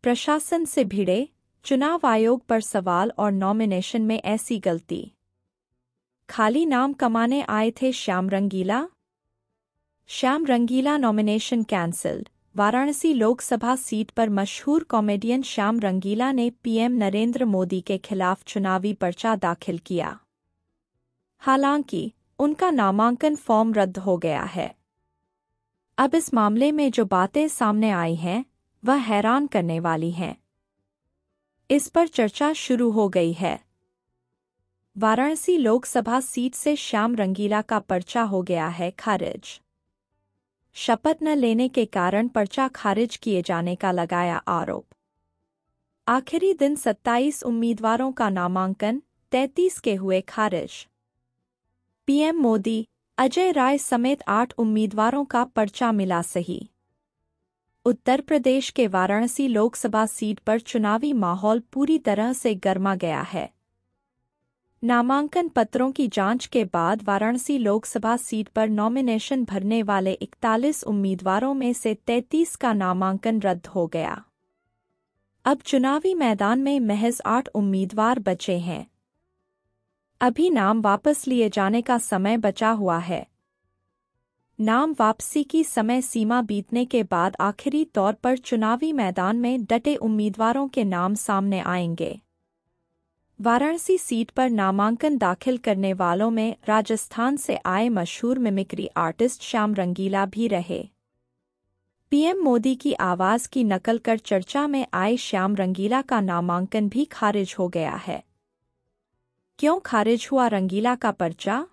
प्रशासन से भिड़े, चुनाव आयोग पर सवाल और नॉमिनेशन में ऐसी गलती। खाली नाम कमाने आए थे Shyam Rangeela. Shyam Rangeela nomination cancelled. Varanasi Lok Sabha seat पर मशहूर कॉमेडियन श्याम रंगीला ने पीएम नरेंद्र मोदी के खिलाफ चुनावी पर्चा दाखिल किया। हालांकि उनका नामांकन फॉर्म रद्द हो गया है। अब इस मामले में जो बातें सामने आई हैं वह हैरान करने वाली हैं। इस पर चर्चा शुरू हो गई है। वाराणसी लोकसभा सीट से श्याम रंगीला का पर्चा हो गया है खारिज। शपथ न लेने के कारण पर्चा खारिज किए जाने का लगाया आरोप। आखिरी दिन 27 उम्मीदवारों का नामांकन, 33 के हुए खारिज। पीएम मोदी, अजय राय समेत 8 उम्मीदवारों का पर्चा मिला सही। उत्तर प्रदेश के वाराणसी लोकसभा सीट पर चुनावी माहौल पूरी तरह से गर्मा गया है। नामांकन पत्रों की जांच के बाद वाराणसी लोकसभा सीट पर नॉमिनेशन भरने वाले 41 उम्मीदवारों में से 33 का नामांकन रद्द हो गया। अब चुनावी मैदान में महज 8 उम्मीदवार बचे हैं। अभी नाम वापस लिए जाने का समय बचा हुआ है। नाम वापसी की समय सीमा बीतने के बाद आखिरी तौर पर चुनावी मैदान में डटे उम्मीदवारों के नाम सामने आएंगे। वाराणसी सीट पर नामांकन दाखिल करने वालों में राजस्थान से आए मशहूर मिमिक्री आर्टिस्ट श्याम रंगीला भी रहे। पीएम मोदी की आवाज की नकल कर चर्चा में आए श्याम रंगीला का नामांकन भी खारिज हो गया है। क्यों खारिज हुआ रंगीला का पर्चा?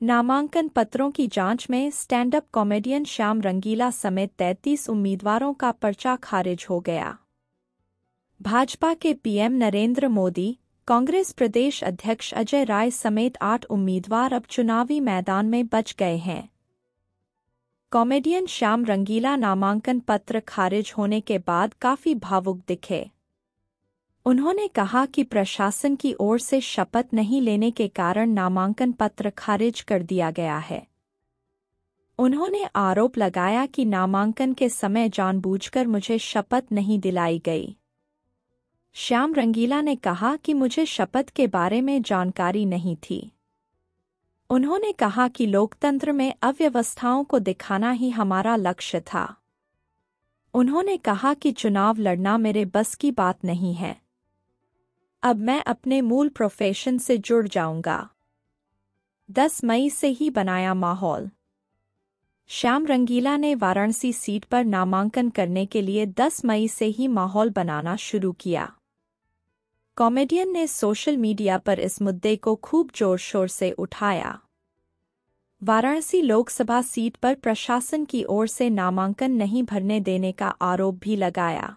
नामांकन पत्रों की जांच में स्टैंड अप कॉमेडियन श्याम रंगीला समेत 33 उम्मीदवारों का पर्चा खारिज हो गया। भाजपा के पीएम नरेंद्र मोदी, कांग्रेस प्रदेश अध्यक्ष अजय राय समेत 8 उम्मीदवार अब चुनावी मैदान में बच गए हैं। कॉमेडियन श्याम रंगीला नामांकन पत्र खारिज होने के बाद काफी भावुक दिखे। उन्होंने कहा कि प्रशासन की ओर से शपथ नहीं लेने के कारण नामांकन पत्र खारिज कर दिया गया है। उन्होंने आरोप लगाया कि नामांकन के समय जानबूझकर मुझे शपथ नहीं दिलाई गई। श्याम रंगीला ने कहा कि मुझे शपथ के बारे में जानकारी नहीं थी। उन्होंने कहा कि लोकतंत्र में अव्यवस्थाओं को दिखाना ही हमारा लक्ष्य था। उन्होंने कहा कि चुनाव लड़ना मेरे बस की बात नहीं है। अब मैं अपने मूल प्रोफेशन से जुड़ जाऊंगा। 10 मई से ही बनाया माहौल। श्याम रंगीला ने वाराणसी सीट पर नामांकन करने के लिए 10 मई से ही माहौल बनाना शुरू किया। कॉमेडियन ने सोशल मीडिया पर इस मुद्दे को खूब जोर शोर से उठाया। वाराणसी लोकसभा सीट पर प्रशासन की ओर से नामांकन नहीं भरने देने का आरोप भी लगाया।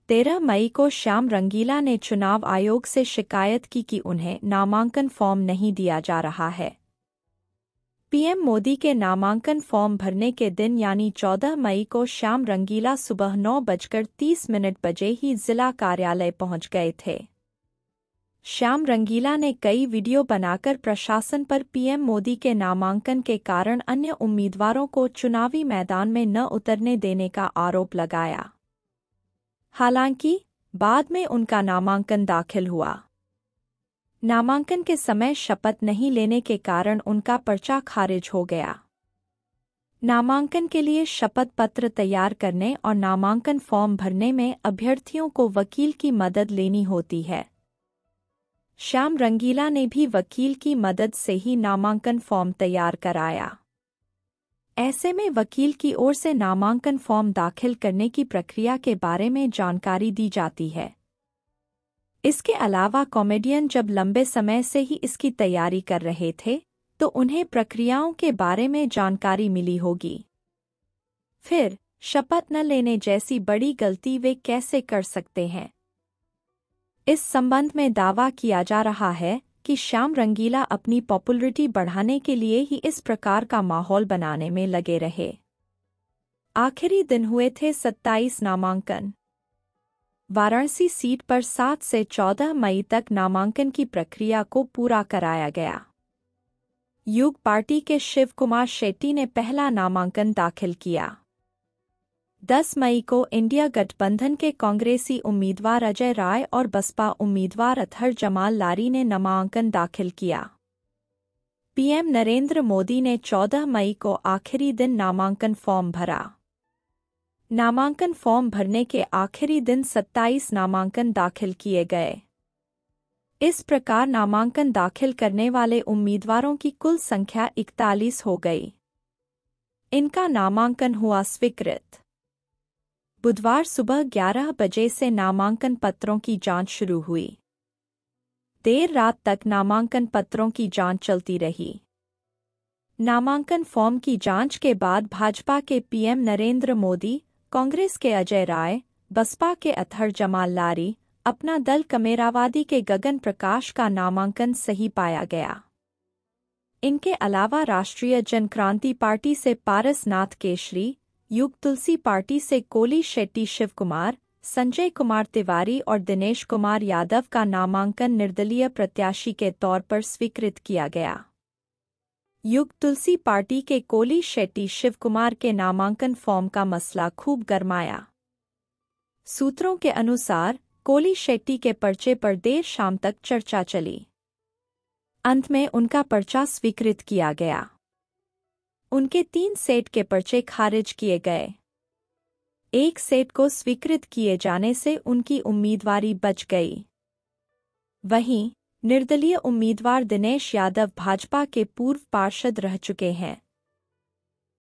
13 मई को श्याम रंगीला ने चुनाव आयोग से शिकायत की कि उन्हें नामांकन फॉर्म नहीं दिया जा रहा है। पीएम मोदी के नामांकन फॉर्म भरने के दिन यानी 14 मई को श्याम रंगीला सुबह 9:30 बजे ही जिला कार्यालय पहुंच गए थे। श्याम रंगीला ने कई वीडियो बनाकर प्रशासन पर पीएम मोदी के नामांकन के कारण अन्य उम्मीदवारों को चुनावी मैदान में न उतरने देने का आरोप लगाया। हालांकि बाद में उनका नामांकन दाखिल हुआ। नामांकन के समय शपथ नहीं लेने के कारण उनका पर्चा खारिज हो गया। नामांकन के लिए शपथ पत्र तैयार करने और नामांकन फॉर्म भरने में अभ्यर्थियों को वकील की मदद लेनी होती है। श्याम रंगीला ने भी वकील की मदद से ही नामांकन फॉर्म तैयार कराया। ऐसे में वकील की ओर से नामांकन फॉर्म दाखिल करने की प्रक्रिया के बारे में जानकारी दी जाती है। इसके अलावा कॉमेडियन जब लंबे समय से ही इसकी तैयारी कर रहे थे तो उन्हें प्रक्रियाओं के बारे में जानकारी मिली होगी। फिर शपथ न लेने जैसी बड़ी गलती वे कैसे कर सकते हैं? इस संबंध में दावा किया जा रहा है कि श्याम रंगीला अपनी पॉपुलैरिटी बढ़ाने के लिए ही इस प्रकार का माहौल बनाने में लगे रहे। आखिरी दिन हुए थे 27 नामांकन। वाराणसी सीट पर 7 से 14 मई तक नामांकन की प्रक्रिया को पूरा कराया गया। युग पार्टी के शिव कुमार शेट्टी ने पहला नामांकन दाखिल किया। 10 मई को इंडिया गठबंधन के कांग्रेसी उम्मीदवार अजय राय और बसपा उम्मीदवार अतहर जमाल लारी ने नामांकन दाखिल किया। पीएम नरेंद्र मोदी ने 14 मई को आखिरी दिन नामांकन फॉर्म भरा। नामांकन फॉर्म भरने के आखिरी दिन 27 नामांकन दाखिल किए गए। इस प्रकार नामांकन दाखिल करने वाले उम्मीदवारों की कुल संख्या 41 हो गई। इनका नामांकन हुआ स्वीकृत। बुधवार सुबह 11 बजे से नामांकन पत्रों की जांच शुरू हुई। देर रात तक नामांकन पत्रों की जांच चलती रही। नामांकन फॉर्म की जांच के बाद भाजपा के पीएम नरेंद्र मोदी, कांग्रेस के अजय राय, बसपा के अतहर जमाल लारी, अपना दल कमेरावादी के गगन प्रकाश का नामांकन सही पाया गया। इनके अलावा राष्ट्रीय जनक्रांति पार्टी से पारसनाथ केशरी, युग तुलसी पार्टी से कोली शेट्टी शिव कुमार, संजय कुमार तिवारी और दिनेश कुमार यादव का नामांकन निर्दलीय प्रत्याशी के तौर पर स्वीकृत किया गया। युग तुलसी पार्टी के कोली शेट्टी शिव कुमार के नामांकन फॉर्म का मसला खूब गरमाया। सूत्रों के अनुसार कोली शेट्टी के पर्चे पर देर शाम तक चर्चा चली। अंत में उनका पर्चा स्वीकृत किया गया। उनके 3 सेट के पर्चे खारिज किए गए। एक सेट को स्वीकृत किए जाने से उनकी उम्मीदवारी बच गई। वहीं निर्दलीय उम्मीदवार दिनेश यादव भाजपा के पूर्व पार्षद रह चुके हैं।